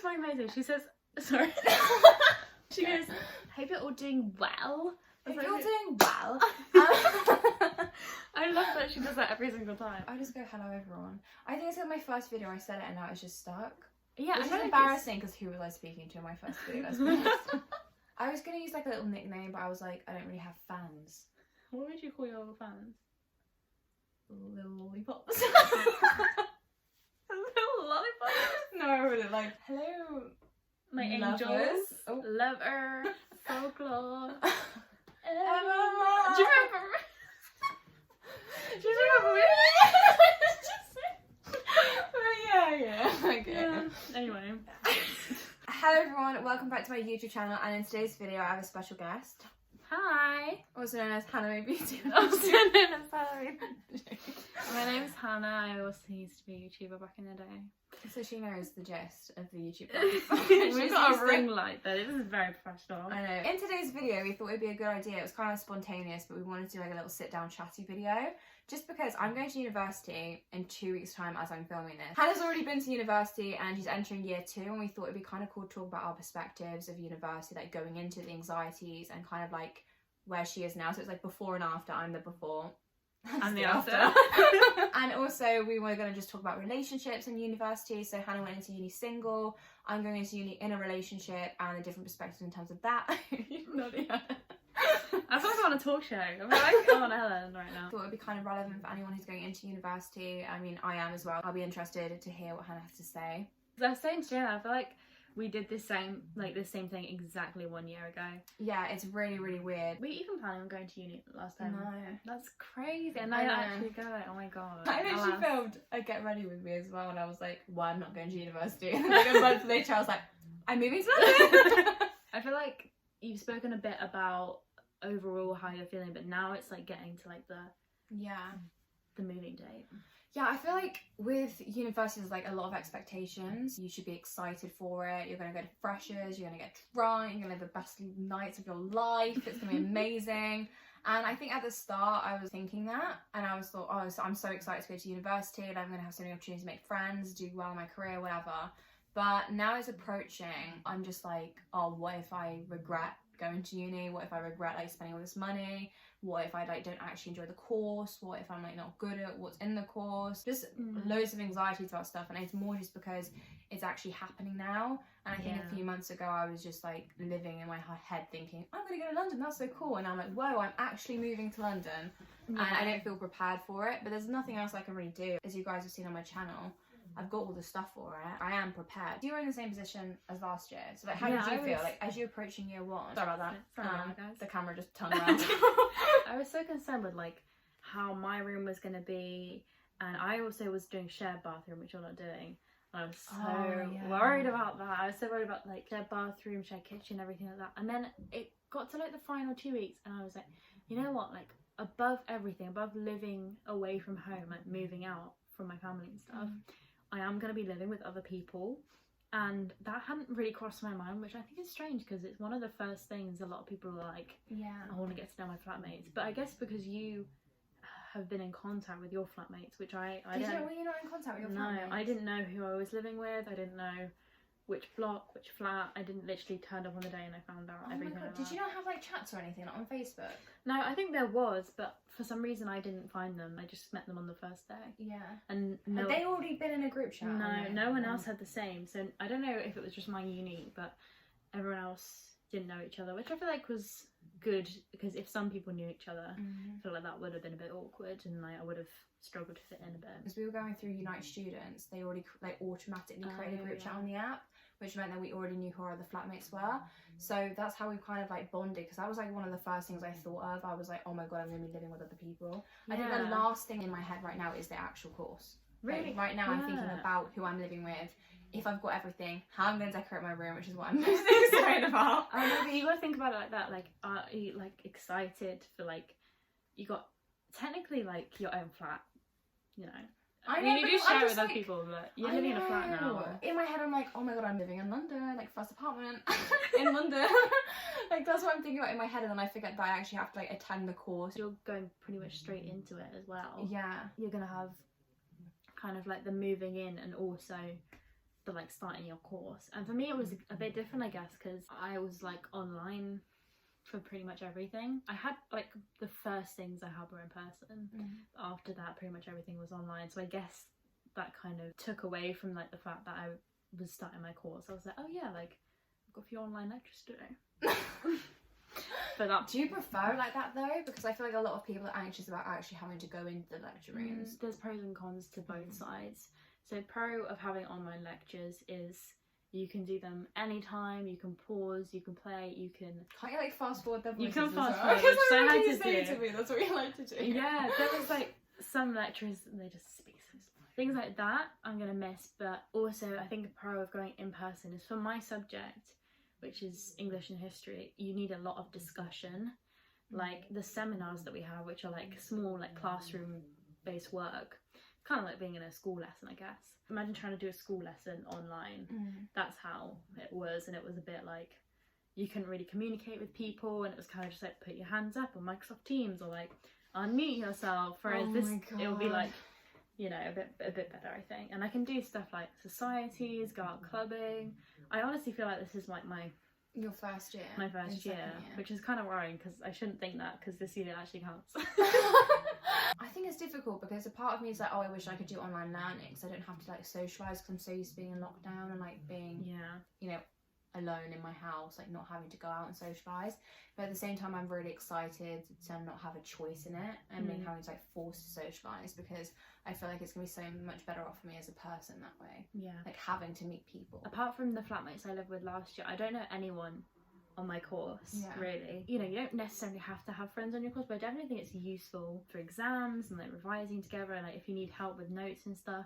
fucking amazing. She says, sorry. She goes, hope you're all doing well. If you're doing well. I love that she does that every single time. I just go, hello everyone. I think it's like my first video I said it and now it's just stuck. Yeah, Which is embarrassing because who was I speaking to in my first video? Let's be honest. I was going to use like a little nickname, but I was like, I don't really have fans. What would you call your fans? Little lollipops. Little lollipops? No, I really like, hello. My Lovers. angels. Oh. Lover. Folklore. Evermore. Do you remember? Do you remember? Yeah. Okay. Yeah. Anyway. Hello everyone, welcome back to my YouTube channel, and in today's video I have a special guest. Hi. Also known as Hannah Beauty. Also known as Hannah. My name's Hannah. I also used to be a YouTuber back in the day. So she knows the gist of the YouTube. We've got a ring light though. This is very professional. I know. In today's video we thought it'd be a good idea. It was kind of spontaneous, but we wanted to do like a little sit down chatty video. Just because I'm going to university in 2 weeks' time as I'm filming this. Hannah's already been to university and she's entering year 2, and we thought it'd be kind of cool to talk about our perspectives of university, like going into the anxieties and kind of like where she is now. So it's like before and after. I'm the before. And the after. And also we were going to just talk about relationships in university. So Hannah went into uni single, I'm going into uni in a relationship, and the different perspectives in terms of that. I feel like I'm on a talk show. I feel like I'm on Ellen right now. I thought it would be kind of relevant for anyone who's going into university. I mean, I am as well. I'll be interested to hear what Hannah has to say. I was saying to Jaylan, I feel like we did the same thing exactly 1 year ago. Yeah, it's really, really weird. Were you even planning on going to uni last time? No. That's crazy. And I actually go like, oh my god. I know she filmed a Get Ready With Me as well, and I was like, well, I'm not going to university. And like a month later I was like, I'm moving to London. I feel like you've spoken a bit about overall how you're feeling, but now it's like getting to like the moving date. Yeah, I feel like with university there's like a lot of expectations. You should be excited for it. You're going to go to freshers, you're going to get drunk, you're going to live the best nights of your life. It's going to be amazing. And I think at the start I was thinking that, and I was thought, oh, so I'm so excited to go to university and I'm going to have so many opportunities to make friends, do well in my career, whatever. But now it's approaching, I'm just like, oh, what if I regret going to uni? What if I regret like spending all this money? What if I like don't actually enjoy the course? What if I'm like not good at what's in the course? Just loads of anxieties about stuff, and it's more just because it's actually happening now. And I think a few months ago I was just like living in my head thinking, I'm gonna go to London, that's so cool, and I'm like, whoa, I'm actually moving to London. And I don't feel prepared for it, but there's nothing else I can really do. As you guys have seen on my channel, I've got all the stuff for it. I am prepared. You were in the same position as last year. So like, how did you feel? Like, as you're approaching year 1? Sorry about that. Sorry about that, guys. The camera just turned around. I was so concerned with like how my room was going to be. And I also was doing shared bathroom, which you're not doing. And I was so worried about that. I was so worried about like shared bathroom, shared kitchen, everything like that. And then it got to like the final 2 weeks and I was like, you know what? Like above everything, above living away from home, like moving out from my family and stuff, I am going to be living with other people, and that hadn't really crossed my mind, which I think is strange because it's one of the first things a lot of people are like, I want to get to know my flatmates. But I guess because you have been in contact with your flatmates, which I didn't. Were you not in contact with your flatmates? No, I didn't know who I was living with. I didn't know which block, which flat. I didn't literally turn up on the day and I found out everything. My God. Did you not have like chats or anything like, on Facebook? No, I think there was, but for some reason I didn't find them. I just met them on the first day. Yeah. And no, had they already been in a group chat? No one else had the same. So I don't know if it was just my uni, but everyone else didn't know each other, which I feel like was good, because if some people knew each other, I feel like that would have been a bit awkward and like I would have struggled to fit in a bit. Because we were going through Unite Students, they already like automatically created a group chat on the app, which meant that we already knew who our other flatmates were. So that's how we kind of like bonded, because that was like one of the first things I thought of. I was like, oh my god, I'm going to be living with other people. I think the last thing in my head right now is the actual course. Really? Like, right now I'm thinking about who I'm living with, if I've got everything, how I'm going to decorate my room, which is what I'm most excited about. I know, but you got to think about it like that. Like, are you like excited for like, you got technically like your own flat, you know? I mean, you do share with other people, but you're living in a flat now. In my head, I'm like, oh my god, I'm living in London, like first apartment in London. Like that's what I'm thinking about in my head, and then I forget that I actually have to like attend the course. You're going pretty much straight into it as well. Yeah. You're gonna have kind of like the moving in and also after like starting your course. And for me it was a bit different, I guess, because I was like online for pretty much everything. I had like the first things I had were in person. After that pretty much everything was online, so I guess that kind of took away from like the fact that I was starting my course. I was like, oh yeah, like I've got a few online lectures today. But do you prefer like that though? Because I feel like a lot of people are anxious about actually having to go into the lecture rooms. There's pros and cons to both sides. So pro of having online lectures is you can do them anytime, you can pause, you can play, you can... Can't you like fast forward their voices? You can fast well? forward, which I had to do. To me, that's what you like to do. Yeah, there was like some lecturers, they just speak so slow. Things like that I'm going to miss, but also I think a pro of going in person is for my subject, which is English and history, you need a lot of discussion. Like the seminars that we have, which are like small, like classroom based work, kind of like being in a school lesson, I guess. Imagine trying to do a school lesson online. That's how it was, and it was a bit like you couldn't really communicate with people, and it was kind of just like put your hands up on Microsoft Teams or like unmute yourself, whereas this it would be like, you know, a bit better, I think. And I can do stuff like societies, go out clubbing. I honestly feel like this is like my first year, which is kind of worrying because I shouldn't think that, because this year actually counts. I think it's difficult because a part of me is like, oh, I wish I could do online learning so I don't have to like socialise, because I'm so used to being in lockdown and like being, you know, alone in my house, like not having to go out and socialise. But at the same time I'm really excited to not have a choice in it and being having to like forced to socialise, because I feel like it's gonna be so much better off for me as a person that way. Like having to meet people. Apart from the flatmates I lived with last year, I don't know anyone on my course, really. You know, you don't necessarily have to have friends on your course, but I definitely think it's useful for exams and like revising together, and like if you need help with notes and stuff.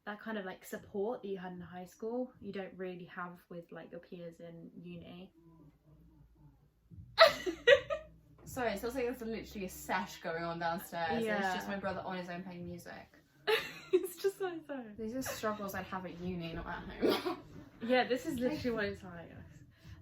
That kind of like support that you had in high school, you don't really have with like your peers in uni. Sorry, it feels like there's literally a sesh going on downstairs. It's just my brother on his own playing music. It's just like so. These are struggles I'd have at uni, not at home. Yeah, this is literally what it's like.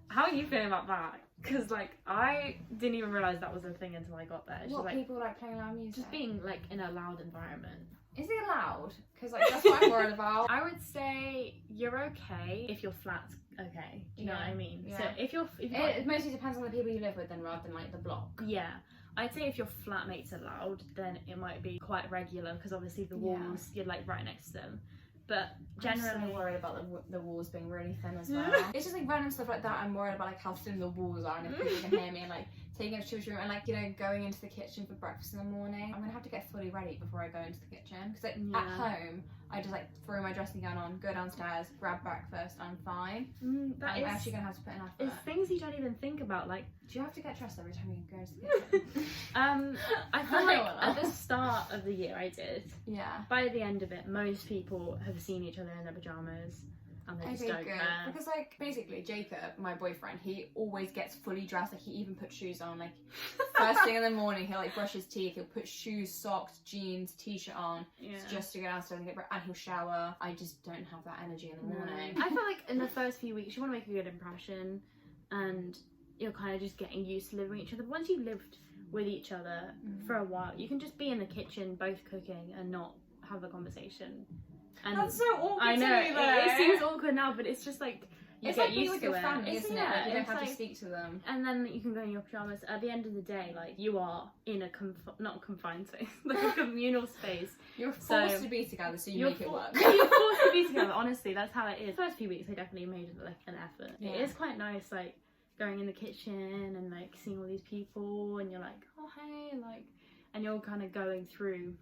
How are you feeling about that? Because like I didn't even realise that was a thing until I got there. It's what, just, like, people like playing loud music? Just being like in a loud environment. Is it loud? Because like that's what I'm worried about. I would say you're okay if your flat's okay. Do you know what I mean? Yeah. So if it mostly depends on the people you live with then, rather than like the block. Yeah. I'd say if your flatmates are loud, then it might be quite regular, because obviously the walls, you're like right next to them. But generally, I'm so worried about the walls being really thin as well. It's just like random stuff like that. I'm worried about like how thin the walls are and if people can hear me, and like taking a children's room and like, you know, going into the kitchen for breakfast in the morning. I'm gonna have to get fully ready before I go into the kitchen, because like at home I just like throw my dressing gown on, go downstairs, grab breakfast, I'm fine. I'm actually gonna have to put an effort. It's things you don't even think about. Like, do you have to get dressed every time you go into the kitchen? I feel like at the start of the year I did. Yeah. By the end of it, most people have seen each other in their pajamas. And they just don't care. Because like basically Jacob, my boyfriend, he always gets fully dressed. Like he even puts shoes on. Like first thing in the morning, he'll like brush his teeth. He'll put shoes, socks, jeans, t-shirt on, just to go downstairs and and he'll shower. I just don't have that energy in the morning. I feel like in the first few weeks you want to make a good impression, and you're kind of just getting used to living with each other. But once you've lived with each other for a while, you can just be in the kitchen, both cooking, and not have a conversation. And that's so awkward. I know, to me, though. It seems awkward now, but it's just like you it's get like used with to your it. family, isn't it? Like, you don't have like, to speak to them, and then you can go in your pajamas. At the end of the day, like you are in a not confined space, like a communal space. You're forced to be together, so you make it work. You're forced to be together. Honestly, that's how it is. The first few weeks, I definitely made like an effort. It is quite nice, like going in the kitchen and like seeing all these people, and you're like, oh hey, like, and you're kind of going through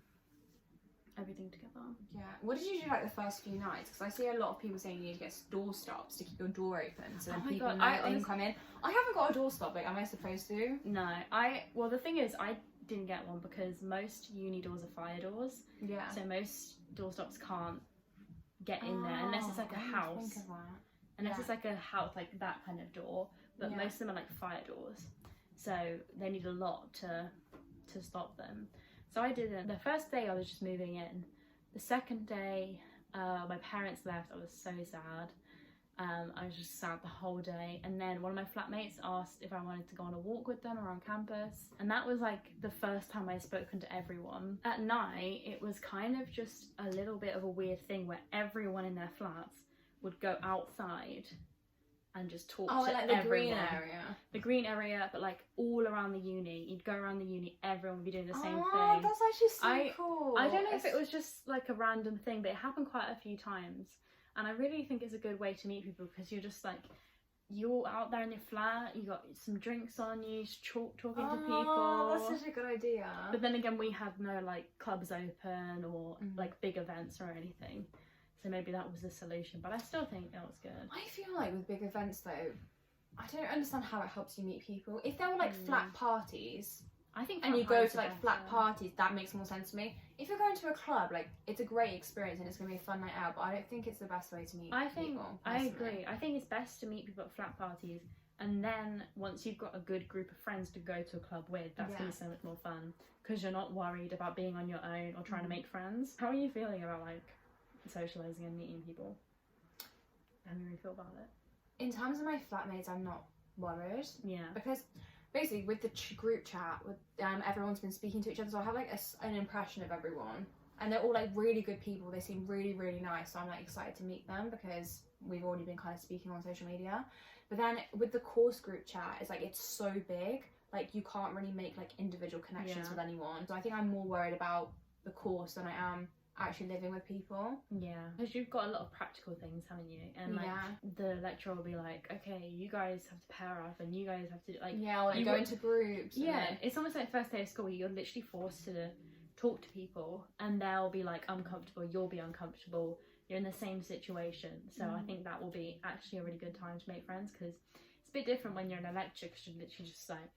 everything together. Yeah. What did you do like the first few nights? Because I see a lot of people saying you need to get door stops to keep your door open, so then people know they can come in. I haven't got a door stop. Like, am I supposed to? No. Well, the thing is, I didn't get one because most uni doors are fire doors. Yeah. So most door stops can't get in there unless it's like a house. Think of that. Unless it's like a house, like that kind of door. But most of them are like fire doors, so they need a lot to stop them. So I didn't. The first day I was just moving in. The second day, my parents left. I was so sad. I was just sad the whole day. And then one of my flatmates asked if I wanted to go on a walk with them around campus. And that was like the first time I'd spoken to everyone. At night, it was kind of just a little bit of a weird thing where everyone in their flats would go outside and just talk Oh, to like the everyone. green area. The green area, but like all around the uni. You'd go around the uni, everyone would be doing the same thing. Oh, that's actually so cool. I don't know if it was just like a random thing, but it happened quite a few times. And I really think it's a good way to meet people, because you're just like, you're out there in your flat, you got some drinks on you, just talking to people. Oh, that's such a good idea. But then again, we had no like clubs open or like big events or anything. So maybe that was the solution, but I still think that was good. I feel like with big events though, I don't understand how it helps you meet people. If there were like flat parties, I think, and you go to like flat parties, that makes more sense to me. If you're going to a club, like, it's a great experience and it's going to be a fun night out, but I don't think it's the best way to meet people. I agree. I think it's best to meet people at flat parties, and then once you've got a good group of friends to go to a club with, that's going to be so much more fun, because you're not worried about being on your own or trying to make friends. How are you feeling about like socialising and meeting people? How do you really feel about it? In terms of my flatmates, I'm not worried. Yeah. Because basically with the group chat, with everyone's been speaking to each other, so I have like an impression of everyone, and they're all like really good people. They seem really, really nice, so I'm like excited to meet them because we've already been kind of speaking on social media. But then with the course group chat, it's like, it's so big, like you can't really make like individual connections with anyone. So I think I'm more worried about the course than I am actually living with people. Yeah, because you've got a lot of practical things, haven't you? And like the lecturer will be like, okay, you guys have to pair up and you guys have to like, like you go into groups. Yeah, it's almost like first day of school. You're literally forced to talk to people, and they'll be like uncomfortable, you'll be uncomfortable, you're in the same situation. So I think that will be actually a really good time to make friends, because it's a bit different when you're in a lecture, because you're literally just like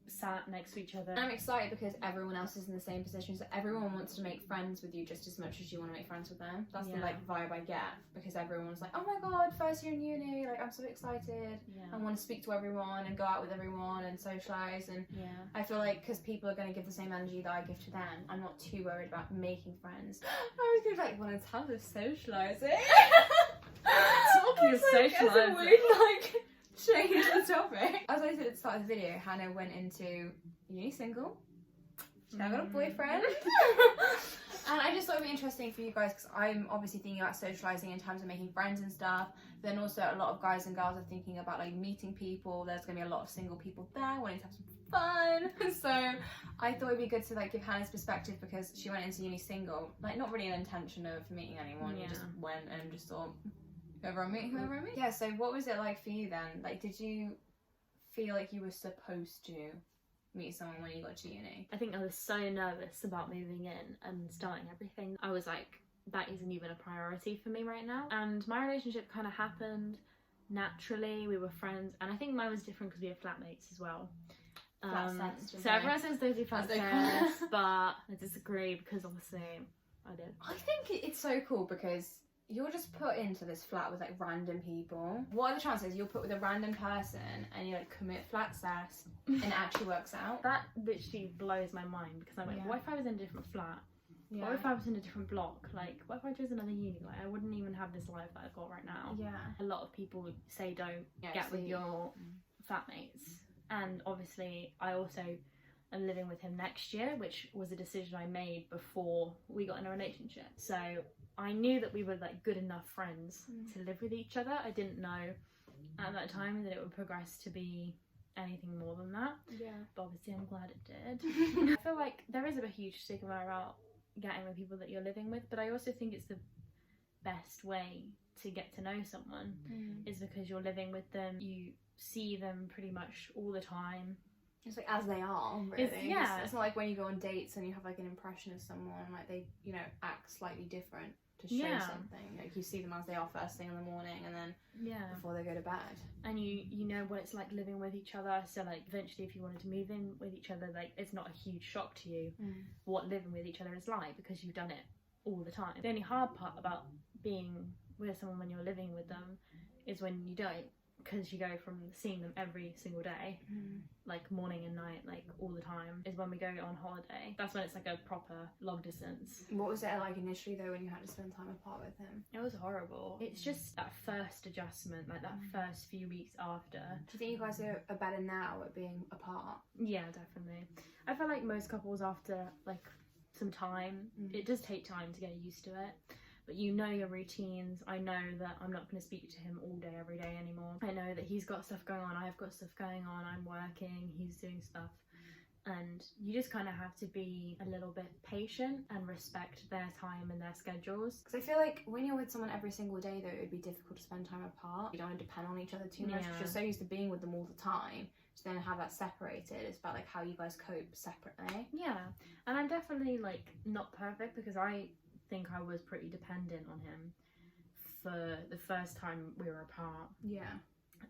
sat next to each other. I'm excited because everyone else is in the same position, so everyone wants to make friends with you just as much as you want to make friends with them. That's the like vibe I get, because everyone's like, oh my god, first year in uni, like I'm so excited. I want to speak to everyone and go out with everyone and socialise, and I feel like because people are going to give the same energy that I give to them, I'm not too worried about making friends. I was going to like, well, in terms of socialising, talking of socialising, like change the topic. As I said at the start of the video, Hannah went into uni single. She's now got a boyfriend. And I just thought it'd be interesting for you guys, because I'm obviously thinking about socialising in terms of making friends and stuff. Then also a lot of guys and girls are thinking about like meeting people. There's going to be a lot of single people there wanting to have some fun. So I thought it'd be good to like give Hannah's perspective, because she went into uni single, like not really an intention of meeting anyone. You just went and just thought, whoever I meet. Yeah, so what was it like for you then? Like, did you feel like you were supposed to meet someone when you got to uni? I think I was so nervous about moving in and starting everything. I was like, that isn't even a priority for me right now. And my relationship kind of happened naturally. We were friends, and I think mine was different because we were flatmates as well. Flatcest, so everyone says they do Flatcest, but I disagree, because obviously I did. I think it's so cool because you're just put into this flat with like random people. What are the chances you're put with a random person and you like commit Flatcest and it actually works out? That literally blows my mind, because I'm like, what if I was in a different flat? What if I was in a different block? Like, what if I chose another uni? Like, I wouldn't even have this life that I've got right now. A lot of people say don't get with your flatmates. And obviously I also am living with him next year, which was a decision I made before we got in a relationship. So I knew that we were like good enough friends to live with each other. I didn't know at that time that it would progress to be anything more than that. But obviously I'm glad it did. I feel like there is a huge stigma about getting with people that you're living with, but I also think it's the best way to get to know someone is because you're living with them. You see them pretty much all the time. It's like as they are, really. It's not like when you go on dates and you have like an impression of someone, like they, you know, act slightly different to show something. Like you see them as they are first thing in the morning, and then before they go to bed. And you know what it's like living with each other. So like eventually, if you wanted to move in with each other, like it's not a huge shock to you what living with each other is like, because you've done it all the time. The only hard part about being with someone when you're living with them is when you don't, because you go from seeing them every single day, like morning and night, like all the time, is when we go on holiday. That's when it's like a proper long distance. What was it like initially though, when you had to spend time apart with him? It was horrible. It's just that first adjustment, like that first few weeks after. Do you think you guys are better now at being apart? Yeah, definitely. I feel like most couples, after like some time, it does take time to get used to it. but you know your routines. I know that I'm not going to speak to him all day every day anymore. I know that he's got stuff going on, I've got stuff going on, I'm working, he's doing stuff, and you just kind of have to be a little bit patient and respect their time and their schedules. Because I feel like when you're with someone every single day, though, it would be difficult to spend time apart. You don't want to depend on each other too much because you're so used to being with them all the time. To then have that separated, it's about like how you guys cope separately. Yeah, and I'm definitely like not perfect, because I think I was pretty dependent on him for the first time we were apart. Yeah.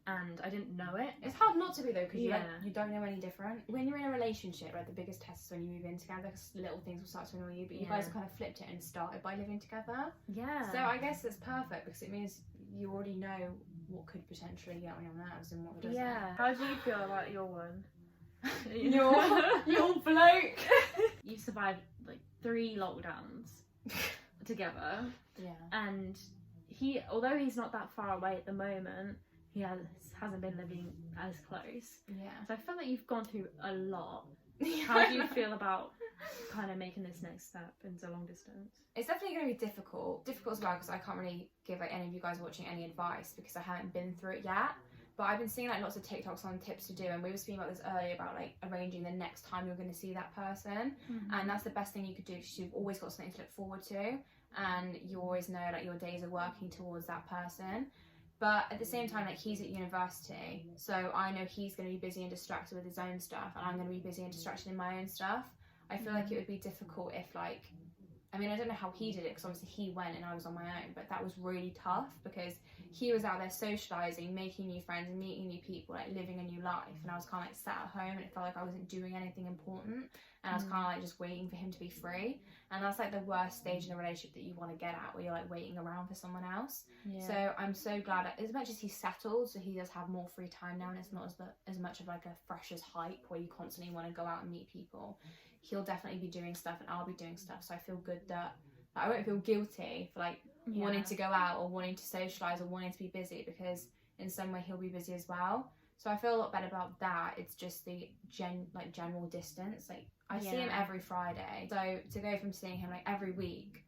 And I didn't know it. It's hard not to be, though, because you don't know any different. When you're in a relationship, like, the biggest test is when you move in together, because little things will start to annoy you, but you guys have kind of flipped it and started by living together. Yeah. So I guess it's perfect, because it means you already know what could potentially get on your nerves and what doesn't. Yeah. How do you feel about your one? your bloke. You survived like 3 lockdowns together. Yeah. And he, although he's not that far away at the moment, he hasn't been living as close. Yeah. So I feel like you've gone through a lot. How do you feel about kind of making this next step into long distance? It's definitely going to be difficult as well, because I can't really give like any of you guys watching any advice because I haven't been through it yet. But I've been seeing like lots of TikToks on tips to do, and we were speaking about this earlier about like arranging the next time you're going to see that person. And that's the best thing you could do, because you've always got something to look forward to, and you always know like your days are working towards that person. But at the same time, like, he's at university, so I know he's going to be busy and distracted with his own stuff, and I'm going to be busy and distracted in my own stuff. I feel like it would be difficult if, like, I mean, I don't know how he did it, because obviously he went and I was on my own, but that was really tough, because he was out there socialising, making new friends, meeting new people, like, living a new life, and I was kind of, like, sat at home, and it felt like I wasn't doing anything important, and I was kind of, like, just waiting for him to be free, and that's, like, the worst stage in a relationship that you want to get at, where you're, like, waiting around for someone else. Yeah. So I'm so glad that, as much as he's settled, so he does have more free time now, and it's not as much of, like, a freshers hype, where you constantly want to go out and meet people. He'll definitely be doing stuff, and I'll be doing stuff, so I feel good that I won't feel guilty for, like, wanting to go out or wanting to socialise or wanting to be busy, because in some way he'll be busy as well. So I feel a lot better about that. It's just the general distance. Like, I see him every Friday, so to go from seeing him like every week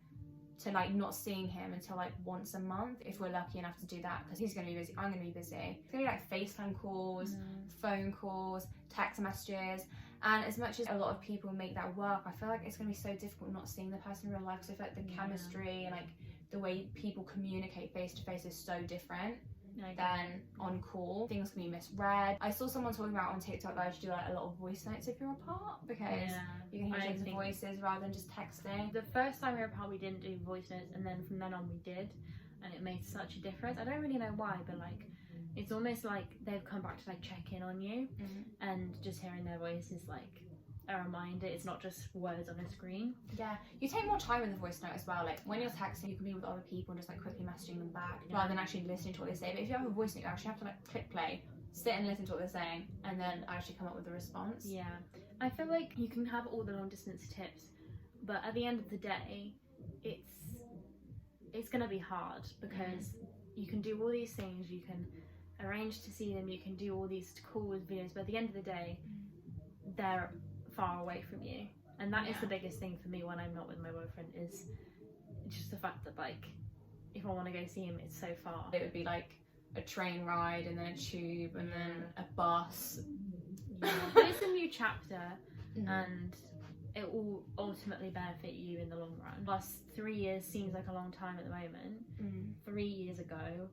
to like not seeing him until like once a month, if we're lucky enough to do that, because he's going to be busy, I'm going to be busy. It's going to be like FaceTime calls, phone calls, text messages. And as much as a lot of people make that work, I feel like it's going to be so difficult not seeing the person in real life, because I feel like the chemistry and like the way people communicate face to face is so different than on call. Things can be misread. I saw someone talking about on TikTok that I should do like a lot of voice notes if you're apart, because you can hear the voices rather than just texting. The first time we were apart, we didn't do voice notes, and then from then on we did, and it made such a difference. I don't really know why, but like, it's almost like they've come back to like check in on you, and just hearing their voice is like a reminder. It's not just words on a screen. Yeah, you take more time in the voice note as well. Like, when you're texting, you can be with other people and just like quickly messaging them back rather than actually listening to what they say. But if you have a voice note, you actually have to like click play, sit and listen to what they're saying, and then actually come up with a response. Yeah, I feel like you can have all the long distance tips, but at the end of the day, it's gonna be hard, because you can do all these things, you can arrange to see them, you can do all these calls, videos, but at the end of the day, they're far away from you, and that is the biggest thing for me when I'm not with my boyfriend, is just the fact that like, if I want to go see him, it's so far. It would be like a train ride, and then a tube, and then a bus. But it's a new chapter, and it will ultimately benefit you in the long run. Plus 3 years seems like a long time at the moment. 3 years ago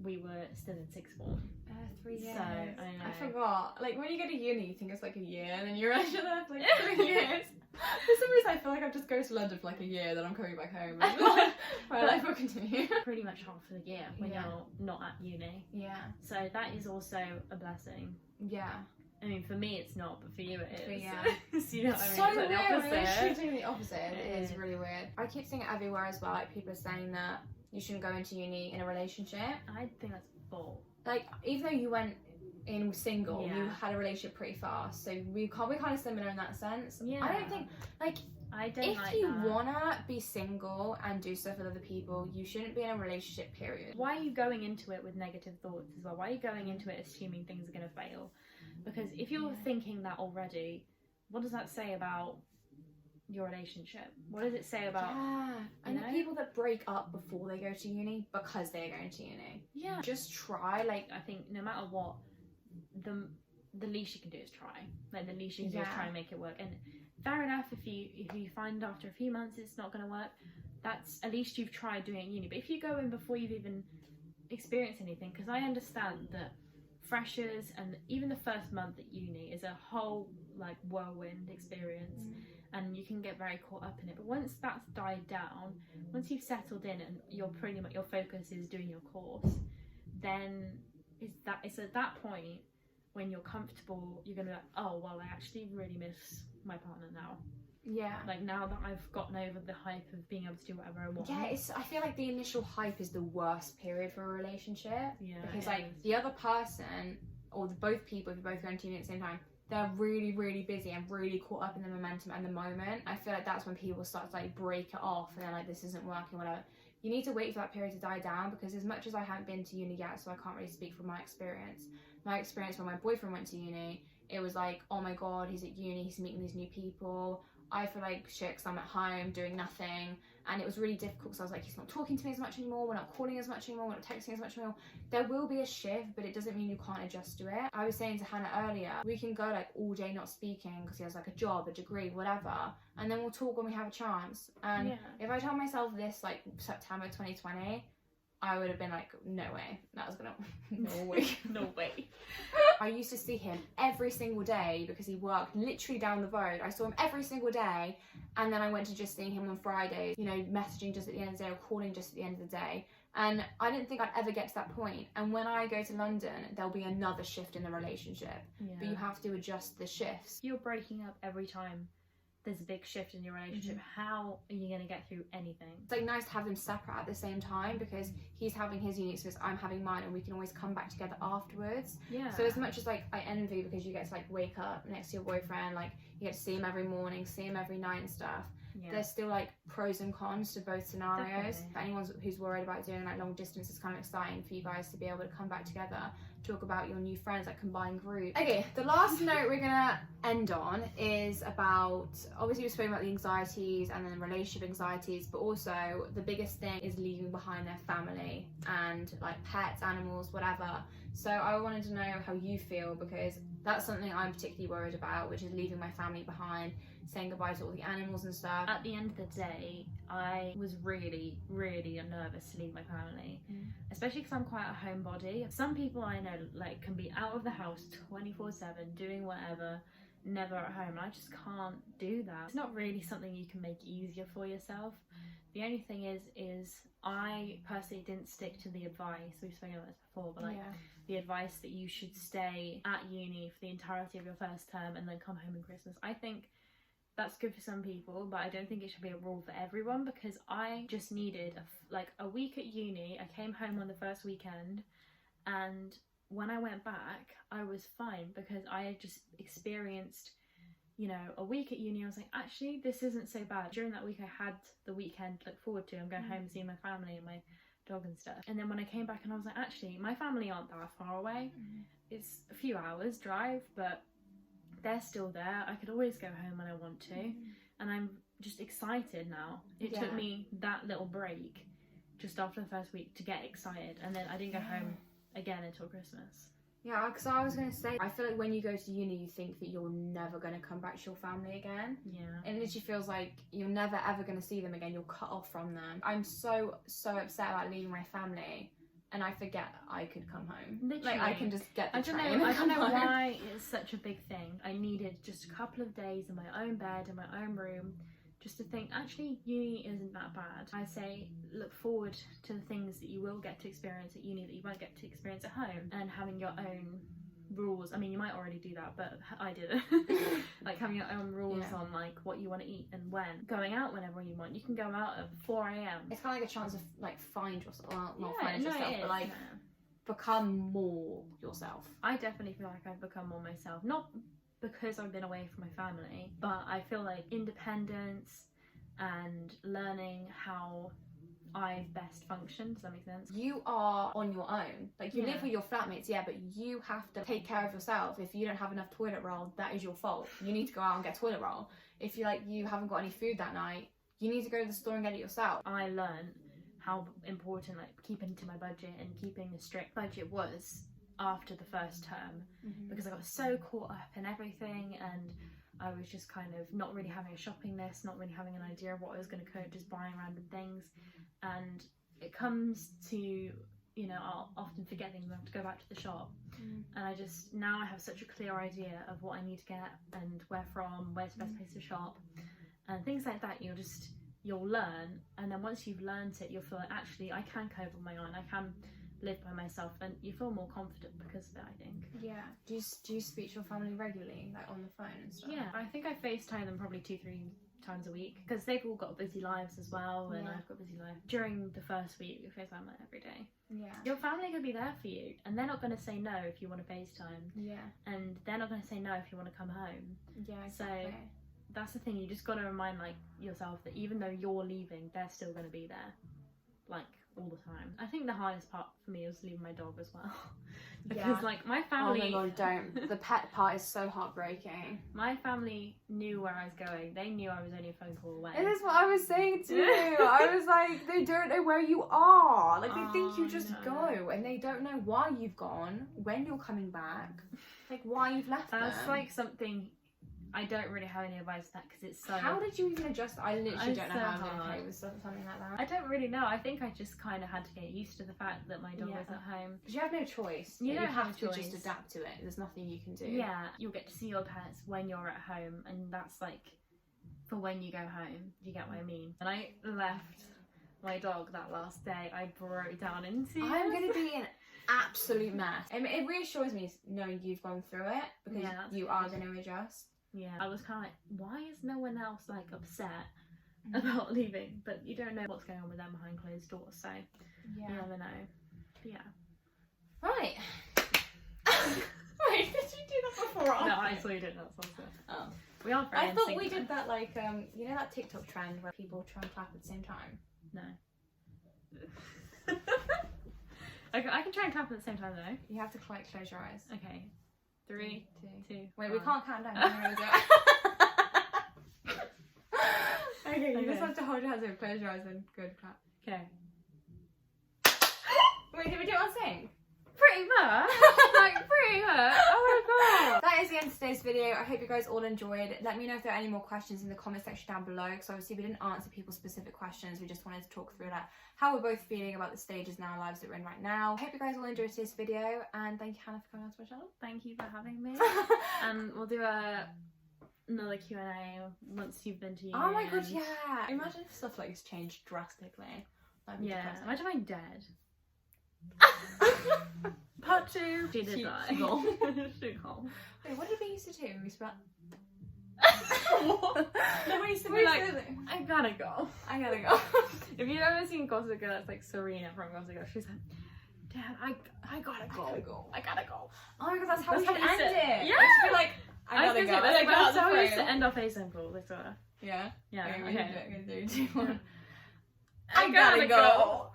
we were still in sixth form. 3 years. So, I know. I forgot. Like, when you go to uni, you think it's like a year, and then you're actually there for like 3 years. For some reason, I feel like I've just go to London for like a year, then I'm coming back home, and my life will continue. Pretty much half of the year when you're not at uni. Yeah. So that is also a blessing. Yeah. I mean, for me it's not, but for you it is. Yeah. So you know what I mean? So it's like weird. the opposite. We're doing the opposite. It is really weird. I keep seeing it everywhere as well. Like, people are saying that you shouldn't go into uni in a relationship. I think that's bull. Like, even though you went in single, you had a relationship pretty fast, so we're kind of similar in that sense. Yeah. I don't think, like, if you wanna be single and do stuff with other people, you shouldn't be in a relationship, period. Why are you going into it with negative thoughts as well? Why are you going into it assuming things are going to fail? Because if you're thinking that already, what does that say about your relationship? What does it say about... Yeah, and you the know? people that break up before they go to uni because they're going to uni. Yeah. Just try, like, I think no matter what, the least you can do is try. Like, the least you can do is try and make it work. And fair enough, if you find after a few months it's not going to work, that's at least you've tried doing it at uni. But if you go in before you've even experienced anything, because I understand that freshers and even the first month at uni is a whole like whirlwind experience, and you can get very caught up in it. But once that's died down, once you've settled in and you're pretty much, your focus is doing your course, then it's at that point when you're comfortable, you're gonna be like, oh well, I actually really miss my partner now. Yeah. Like, now that I've gotten over the hype of being able to do whatever I want. Yeah, I feel like the initial hype is the worst period for a relationship. Yeah. Because like the other person, or both people, if you're both going to uni at the same time, they're really, really busy and really caught up in the momentum and the moment. I feel like that's when people start to like break it off and they're like, this isn't working, whatever. You need to wait for that period to die down, because as much as I haven't been to uni yet, so I can't really speak from my experience when my boyfriend went to uni, it was like, oh my god, he's at uni, he's meeting these new people. I feel like shit because I'm at home doing nothing, and it was really difficult because I was like, he's not talking to me as much anymore, we're not calling as much anymore, we're not texting as much anymore. There will be a shift, but it doesn't mean you can't adjust to it. I was saying to Hannah earlier, we can go like all day not speaking because he has like a job, a degree, whatever, and then we'll talk when we have a chance. And if I told myself this like September 2020, I would have been like, no way, that was gonna, no way. No way. I used to see him every single day because he worked literally down the road. I saw him every single day, and then I went to just seeing him on Fridays, you know, messaging just at the end of the day or calling just at the end of the day. And I didn't think I'd ever get to that point. And when I go to London, there'll be another shift in the relationship. Yeah. But you have to adjust the shifts. You're breaking up every time there's a big shift in your relationship. How are you going to get through anything? It's like nice to have them separate at the same time, because he's having his uni experience, I'm having mine, and we can always come back together afterwards. Yeah. So as much as like I envy, because you get to like wake up next to your boyfriend, like you get to see him every morning, see him every night and stuff. Yeah. There's still like pros and cons to both scenarios. Definitely. For anyone who's worried about doing like long distance, it's kind of exciting for you guys to be able to come back together, talk about your new friends, like combined group. Okay, the last note we're gonna end on is about, obviously we've spoken about the anxieties and then relationship anxieties, but also the biggest thing is leaving behind their family and like pets, animals, whatever. So I wanted to know how you feel, because that's something I'm particularly worried about, which is leaving my family behind, saying goodbye to all the animals and stuff. At the end of the day, I was really, really nervous to leave my family, especially because I'm quite a homebody. Some people I know like can be out of the house 24/7 doing whatever, never at home, and I just can't do that. It's not really something you can make easier for yourself. The only thing is I personally didn't stick to the advice, we've spoken about this before, but like the advice that you should stay at uni for the entirety of your first term and then come home in Christmas. I think that's good for some people, but I don't think it should be a rule for everyone, because I just needed a week at uni. I came home on the first weekend, and when I went back I was fine, because I had just experienced, you know, a week at uni. I was like, actually this isn't so bad. During that week I had the weekend to look forward to. I'm going home and seeing my family and my dog and stuff. And then when I came back and I was like, actually my family aren't that far away. It's a few hours drive, but they're still there. I could always go home when I want to, and I'm just excited now. It took me that little break just after the first week to get excited, and then I didn't go home again until Christmas. Yeah, because I was going to say, I feel like when you go to uni, you think that you're never going to come back to your family again. Yeah. And it literally feels like you're never ever going to see them again. You're cut off from them. I'm so upset about leaving my family, and I forget I could come home. Literally. Like, I can just get the I don't train know and come home. why it's such a big thing. I needed just a couple of days in my own bed, in my own room, just to think, actually, uni isn't that bad. I say look forward to the things that you will get to experience at uni that you won't get to experience at home, and having your own rules. I mean, you might already do that, but I did like having your own rules on like what you want to eat and when. Going out whenever you want. You can go out at 4 a.m. It's kind of like a chance to like find yourself, well, not Yeah, find no, yourself, it is, but like become more yourself. I definitely feel like I've become more myself. Not because I've been away from my family, but I feel like independence and learning how I best function. Does that make sense? You are on your own. Like, you Yeah. live with your flatmates, yeah, but you have to take care of yourself. If you don't have enough toilet roll, that is your fault. You need to go out and get toilet roll. If you haven't got any food that night, you need to go to the store and get it yourself. I learned how important like keeping to my budget and keeping a strict budget was after the first term, because I got so caught up in everything, and I was just kind of not really having a shopping list, not really having an idea of what I was going to cook, just buying random things. And it comes to, you know, I'll often forget things and I have to go back to the shop. And now I have such a clear idea of what I need to get and where from, where's the best place to shop, and things like that. You'll learn, and then once you've learned it, you'll feel like, actually I can cope on my own, I can live by myself, and you feel more confident because of it, I think. Yeah. Do you speak to your family regularly, like on the phone and stuff? Yeah, I think I FaceTime them probably 2-3 times a week, because they've all got busy lives as well, and I've got a busy life. During the first week, we FaceTime like every day. Yeah. Your family could be there for you, and they're not going to say no if you want to FaceTime. Yeah. And they're not going to say no if you want to come home. Yeah, exactly. So that's the thing, you just got to remind like yourself that even though you're leaving, they're still going to be there, like all the time. I think the hardest part for me was leaving my dog as well. Because like my family, oh my god, don't. The pet part is so heartbreaking. my family knew where I was going. They knew I was only a phone call away. It is what I was saying too. I was like, they don't know where you are. Like, they think you just go, and they don't know why you've gone, when you're coming back, like why you've left That's them. like something I don't really have any advice for that, because it's so... How did you even adjust? I literally don't know so how I'm going to hard. cope with something like that. I don't really know. I think I just kind of had to get used to the fact that my dog Yeah. was at home. Because you have no choice. You don't have have a to just choice. adapt to it. There's nothing you can do. Yeah, you'll get to see your pets when you're at home, and that's like for when you go home. Do you get what I mean? And I left my dog that last day. I broke down in tears. I'm going to be an absolute mess. It reassures me knowing you've gone through it, because you are going to adjust. Yeah, I was kind of like, why is no one else like upset about leaving? But you don't know what's going on with them behind closed doors, so you never know. But yeah. Right. Wait, did you do that before? No, I saw you did that. So Oh. We are very I thought in we sync, did that like, you know that TikTok trend where people try and clap at the same time? No. Okay, I can try and clap at the same time though. You have to close your eyes. Okay. 3, 2, Wait, we 1. can't count down. I'm gonna do it. Okay, you just have to hold your hands over, close your eyes, and good clap. Okay. Wait, did we do it on sync? Pretty much. Like, pretty much. Oh my god. That is the end of today's video. I hope you guys all enjoyed. Let me know if there are any more questions in the comment section down below, because obviously we didn't answer people's specific questions. We just wanted to talk through like how we're both feeling about the stages in our lives that we're in right now. I hope you guys all enjoyed today's video, and thank you, Hannah, for coming on to my channel. Thank you for having me. And we'll do another Q&A once you've been to uni. Oh my god, yeah. Imagine if stuff like this changed drastically. That'd be depressing. Imagine I'm dead. Part 2. She did die. She gone. Wait, what did we used to do? We used to What? we used to be like, I gotta go. I gotta go. If you've ever seen Gossip Girl, it's like Serena from Gossip Girl. She's like, Dad, I gotta go. I gotta go. Oh my god, that's how we That's should how end you it. said- We Yeah. should be like, I gotta go. That's, That's how we used to frame. end our FaceTime calls. I swear. Yeah? Yeah. Okay, we Okay. can do it. 3, 2, 1. I gotta go.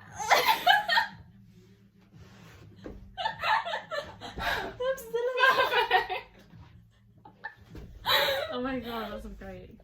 I'm still alive. Oh my god, that's great.